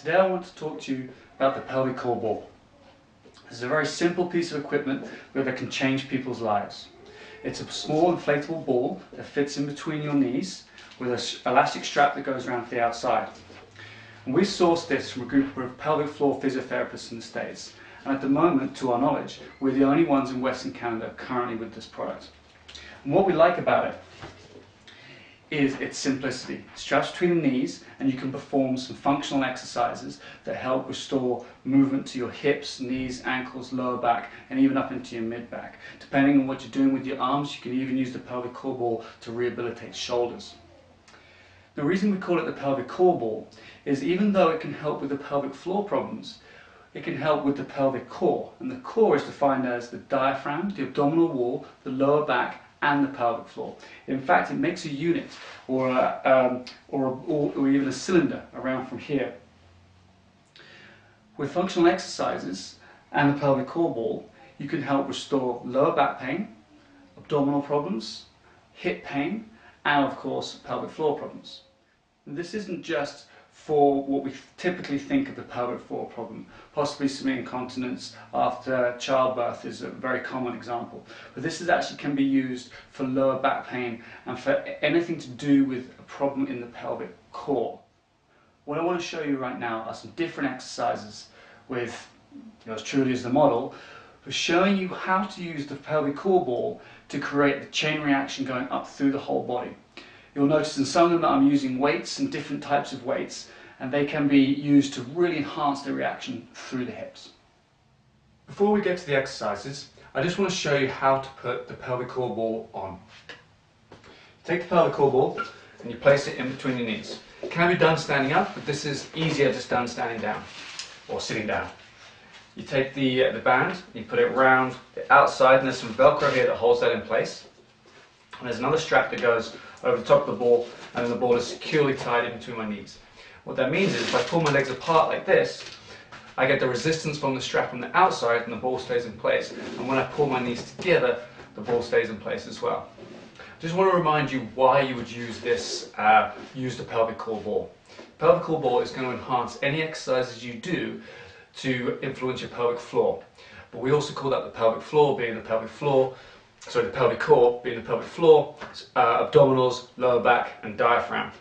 Today I want to talk to you about the pelvic core ball. This is a very simple piece of equipment that can change people's lives. It's a small inflatable ball that fits in between your knees with an elastic strap that goes around to the outside. And we sourced this from a group of pelvic floor physiotherapists in the States. And at the moment, to our knowledge, we're the only ones in Western Canada currently with this product. And what we like about it is its simplicity. It straps between the knees and you can perform some functional exercises that help restore movement to your hips, knees, ankles, lower back and even up into your mid back. Depending on what you're doing with your arms, you can even use the pelvic core ball to rehabilitate shoulders. The reason we call it the pelvic core ball is even though it can help with the pelvic floor problems, it can help with the pelvic core. And the core is defined as the diaphragm, the abdominal wall, the lower back and the pelvic floor. In fact, it makes a unit or even a cylinder around from here. With functional exercises and the pelvic core ball, you can help restore lower back pain, abdominal problems, hip pain, and of course pelvic floor problems. And this isn't just for what we typically think of the pelvic floor problem. Possibly some incontinence after childbirth is a very common example. But this actually can be used for lower back pain and for anything to do with a problem in the pelvic core. What I want to show you right now are some different exercises with yours truly as the model, for showing you how to use the pelvic core ball to create the chain reaction going up through the whole body. You'll notice in some of them that I'm using weights and different types of weights, and they can be used to really enhance the reaction through the hips. Before we get to the exercises, I just want to show you how to put the pelvic core ball on. Take the pelvic core ball and you place it in between your knees. It can be done standing up, but this is easier just done standing down or sitting down. You take the band, you put it around the outside, and there's some Velcro here that holds that in place. And there's another strap that goes over the top of the ball, and then the ball is securely tied in between my knees. What that means is if I pull my legs apart like this, I get the resistance from the strap on the outside and the ball stays in place. And when I pull my knees together, the ball stays in place as well. Just want to remind you why you would use this, use the pelvic core ball. The pelvic core ball is going to enhance any exercises you do to influence your pelvic floor. But we also call that the pelvic floor being the pelvic floor, sorry, the pelvic core being the pelvic floor, abdominals, lower back and diaphragm.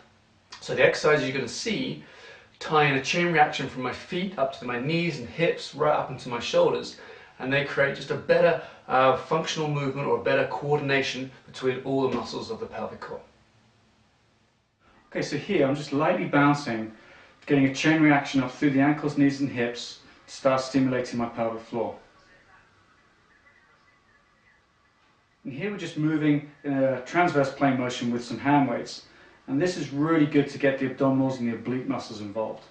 So the exercises you're going to see tie in a chain reaction from my feet up to my knees and hips, right up into my shoulders, and they create just a better functional movement or a better coordination between all the muscles of the pelvic core. Okay, so here I'm just lightly bouncing, getting a chain reaction up through the ankles, knees and hips to start stimulating my pelvic floor. And here we're just moving in a transverse plane motion with some hand weights. And this is really good to get the abdominals and the oblique muscles involved.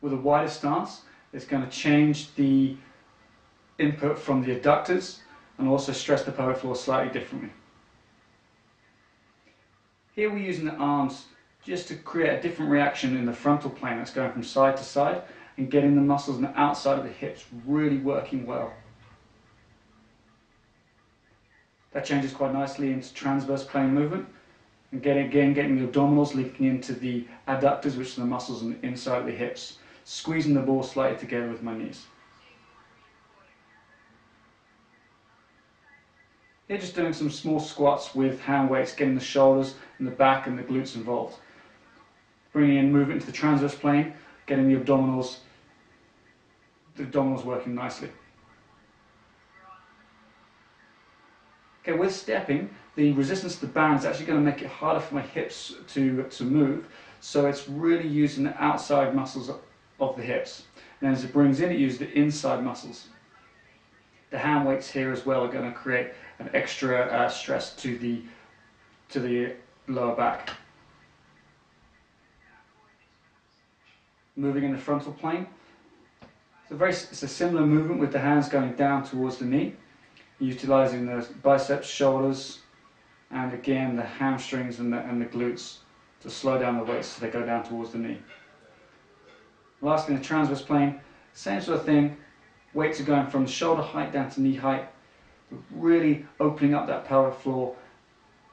With a wider stance, it's going to change the input from the adductors and also stress the pelvic floor slightly differently. Here we're using the arms just to create a different reaction in the frontal plane that's going from side to side and getting the muscles on the outside of the hips really working well. That changes quite nicely into transverse plane movement and getting the abdominals linking into the adductors, which are the muscles on the inside of the hips, squeezing the ball slightly together with my knees. Here just doing some small squats with hand weights, getting the shoulders and the back and the glutes involved. Bringing in movement into the transverse plane, getting the abdominals working nicely. Okay, with stepping, the resistance to the band is actually going to make it harder for my hips to move, so it's really using the outside muscles of the hips. And as it brings in, it uses the inside muscles. The hand weights here as well are going to create an extra stress to the lower back. Moving in the frontal plane, it's a similar movement with the hands going down towards the knee, utilizing the biceps, shoulders, and again the hamstrings and the glutes to slow down the weight so they go down towards the knee. Lastly, in the transverse plane, same sort of thing. Weights are going from shoulder height down to knee height, really opening up that pelvic floor,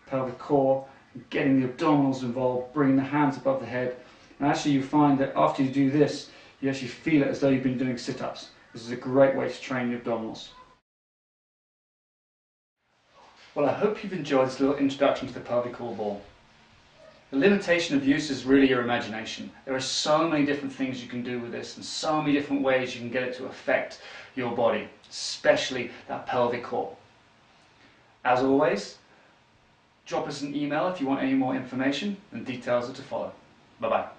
pelvic core, getting the abdominals involved, bringing the hands above the head. And actually you find that after you do this, you actually feel it as though you've been doing sit-ups. This is a great way to train the abdominals. Well, I hope you've enjoyed this little introduction to the pelvic core ball. The limitation of use is really your imagination. There are so many different things you can do with this and so many different ways you can get it to affect your body, especially that pelvic core. As always, drop us an email if you want any more information, and details are to follow. Bye-bye.